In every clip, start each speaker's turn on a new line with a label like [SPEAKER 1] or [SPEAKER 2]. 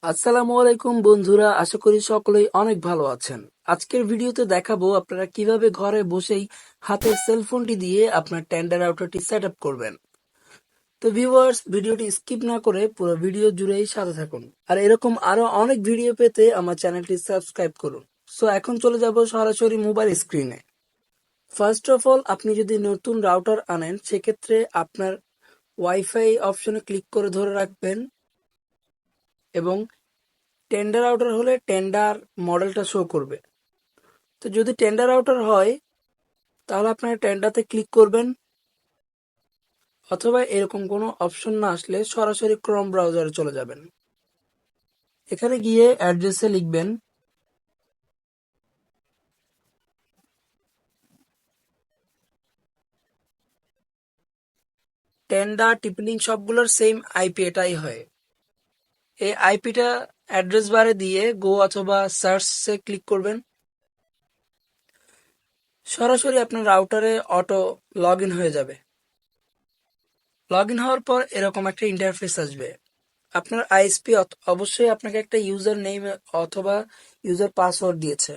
[SPEAKER 1] আসসালামু আলাইকুম বন্ধুরা, আশা করি সকলেই অনেক ভালো আছেন। আজকের ভিডিওতে দেখাবো আপনারা কিভাবে ঘরে বসেই হাতের সেলফোনটি দিয়ে আপনার টেন্ডার রাউটারটি সেট আপ করবেন। তো ভিউয়ার্স, ভিডিওটি স্কিপ না করে পুরো ভিডিও জুড়েই সাথে থাকুন। আর এরকম আরো অনেক ভিডিও পেতে আমার চ্যানেলটি সাবস্ক্রাইব করুন। সো এখন চলে যাব সরাসরি মোবাইল স্ক্রিনে। ফার্স্ট অফ অল, আপনি যদি নতুন রাউটার আনেন সেক্ষেত্রে আপনার ওয়াইফাই অপশনে ক্লিক করে ধরে রাখবেন এবং টেন্ডার আউটার হলে টেন্ডার মডেলটা শো করবে। তো যদি টেন্ডার আউটার হয় তাহলে আপনার টেন্ডারতে ক্লিক করবেন, অথবা এরকম কোনো অপশন না আসলে সরাসরি ক্রোম ব্রাউজারে চলে যাবেন। এখানে গিয়ে অ্যাড্রেসে লিখবেন টেন্ডার টিপলিং, সবগুলোর সেম আইপি এটাই হয়। এই আইপিটা অ্যাড্রেস বারে দিয়ে গো অথবা সার্চে ক্লিক করবেন। সরাসরি আপনার রাউটারে অটো লগ ইন হয়ে যাবে। লগ ইন হওয়ার পর এরকম একটা ইন্টারফেস আসবে। আপনার আইএসপি অবশ্যই আপনাকে একটা ইউজার নেম অথবা ইউজার পাসওয়ার্ড দিয়েছে।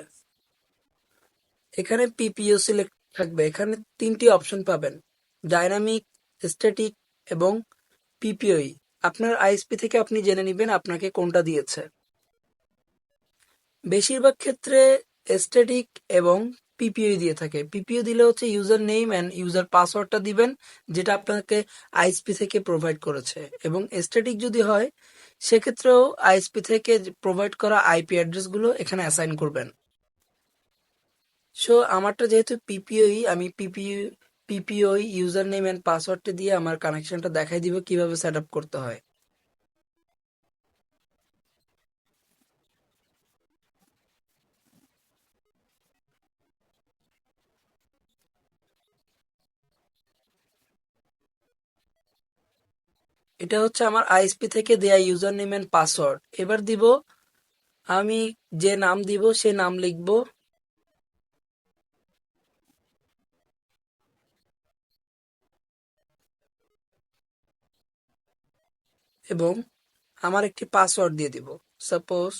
[SPEAKER 1] এখানে পিপিও সিলেক্ট থাকবে। এখানে তিনটি অপশন পাবেন: ডাইনামিক, স্ট্যাটিক এবং পিপিওই। আপনার আইএসপি থেকে আপনি জেনে নেবেন আপনাকে কোনটা দিয়েছে। বেশিরভাগ ক্ষেত্রে স্ট্যাটিক এবং পিপিওই দিয়ে থাকে। পিপিও দিলে হচ্ছে ইউজার নেম অ্যান্ড ইউজার পাসওয়ার্ডটা দিবেন, যেটা আপনাকে আইএসপি থেকে প্রোভাইড করেছে। এবং স্ট্যাটিক যদি হয় সেক্ষেত্রেও আইএসপি থেকে প্রোভাইড করা আইপি অ্যাড্রেসগুলো এখানে অ্যাসাইন করবেন। সো আমারটা যেহেতু পিপিওই, আমি পিপিওই ইউজার নেম এন্ড পাসওয়ার্ডটা দিয়ে আমার কানেকশনটা দেখাই দিব কিভাবে সেট আপ করতে হয়। এটা হচ্ছে আমার আইএসপি থেকে দেয়া ইউজার নেম এন্ড পাসওয়ার্ড। এবার দিব, আমি যে নাম দিব সে নাম লিখব এবং আমার একটি পাসওয়ার্ড দিয়ে দিব। সাপোজ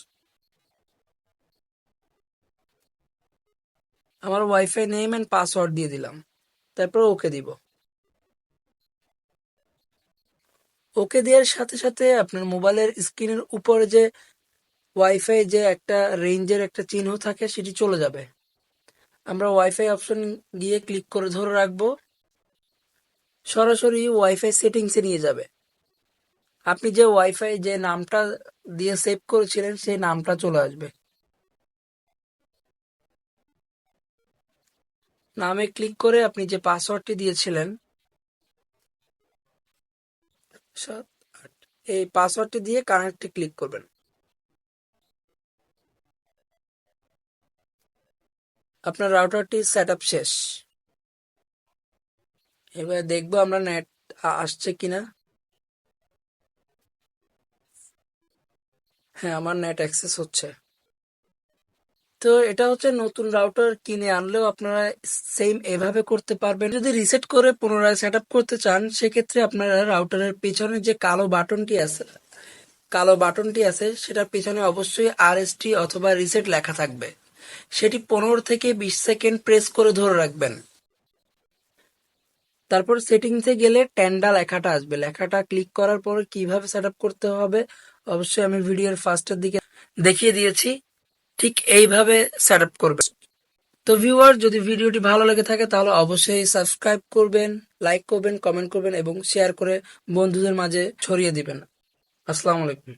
[SPEAKER 1] আমার ওয়াইফাই নেম এন্ড পাসওয়ার্ড দিয়ে দিলাম, তারপর ওকে দিব। ওকে দেওয়ার সাথে সাথে আপনার মোবাইলের স্ক্রিনের উপরে যে ওয়াইফাই যে একটা রেঞ্জের একটা চিহ্ন থাকে সেটি চলে যাবে। আমরা ওয়াইফাই অপশন গিয়ে ক্লিক করে ধরে রাখবো, সরাসরি ওয়াইফাই সেটিংসে নিয়ে যাবে। আপনি যে ওয়াইফাই যে নামটা দিয়ে সেভ করেছিলেন সেই নামটা চলে আসবে। নামে ক্লিক করে আপনি যে পাসওয়ার্ডটি দিয়েছিলেন 7, 8, এই পাসওয়ার্ডটি দিয়ে কানেক্টে ক্লিক করবেন। আপনার রাউটারটি সেট আপ শেষ। এবার দেখবো আমরা নেট আসছে কিনা। হ্যাঁ, আমার নেট অ্যাক্সেস হচ্ছে। তো এটা হচ্ছে নতুন রাউটার কিনে আনলেও আপনারা সেম এভাবে করতে পারবেন। যদি রিসেট করে পুনরায় সেট আপ করতে চান সেক্ষেত্রে আপনারা রাউটারের পেছনে যে কালো বাটনটি আছে সেটার পেছনে অবশ্যই আরএসটি অথবা রিসেট লেখা থাকবে। সেটি 15 থেকে 20 সেকেন্ড প্রেস করে ধরে রাখবেন। তারপর সেটিংসে গেলে টেন্ডা লেখাটা আসবে। লেখাটা ক্লিক করার পর কিভাবে সেট আপ করতে হবে অবশ্যই আমি ভিডিওর ফার্স্টের দিকে দেখিয়ে দিয়েছি। ঠিক এইভাবে সেট আপ করবে। তো ভিউয়ার, যদি ভিডিওটি ভালো লেগে থাকে তাহলে অবশ্যই সাবস্ক্রাইব করবেন, লাইক করবেন, কমেন্ট করবেন এবং শেয়ার করে বন্ধুদের মাঝে ছড়িয়ে দিবেন। আসসালামু আলাইকুম।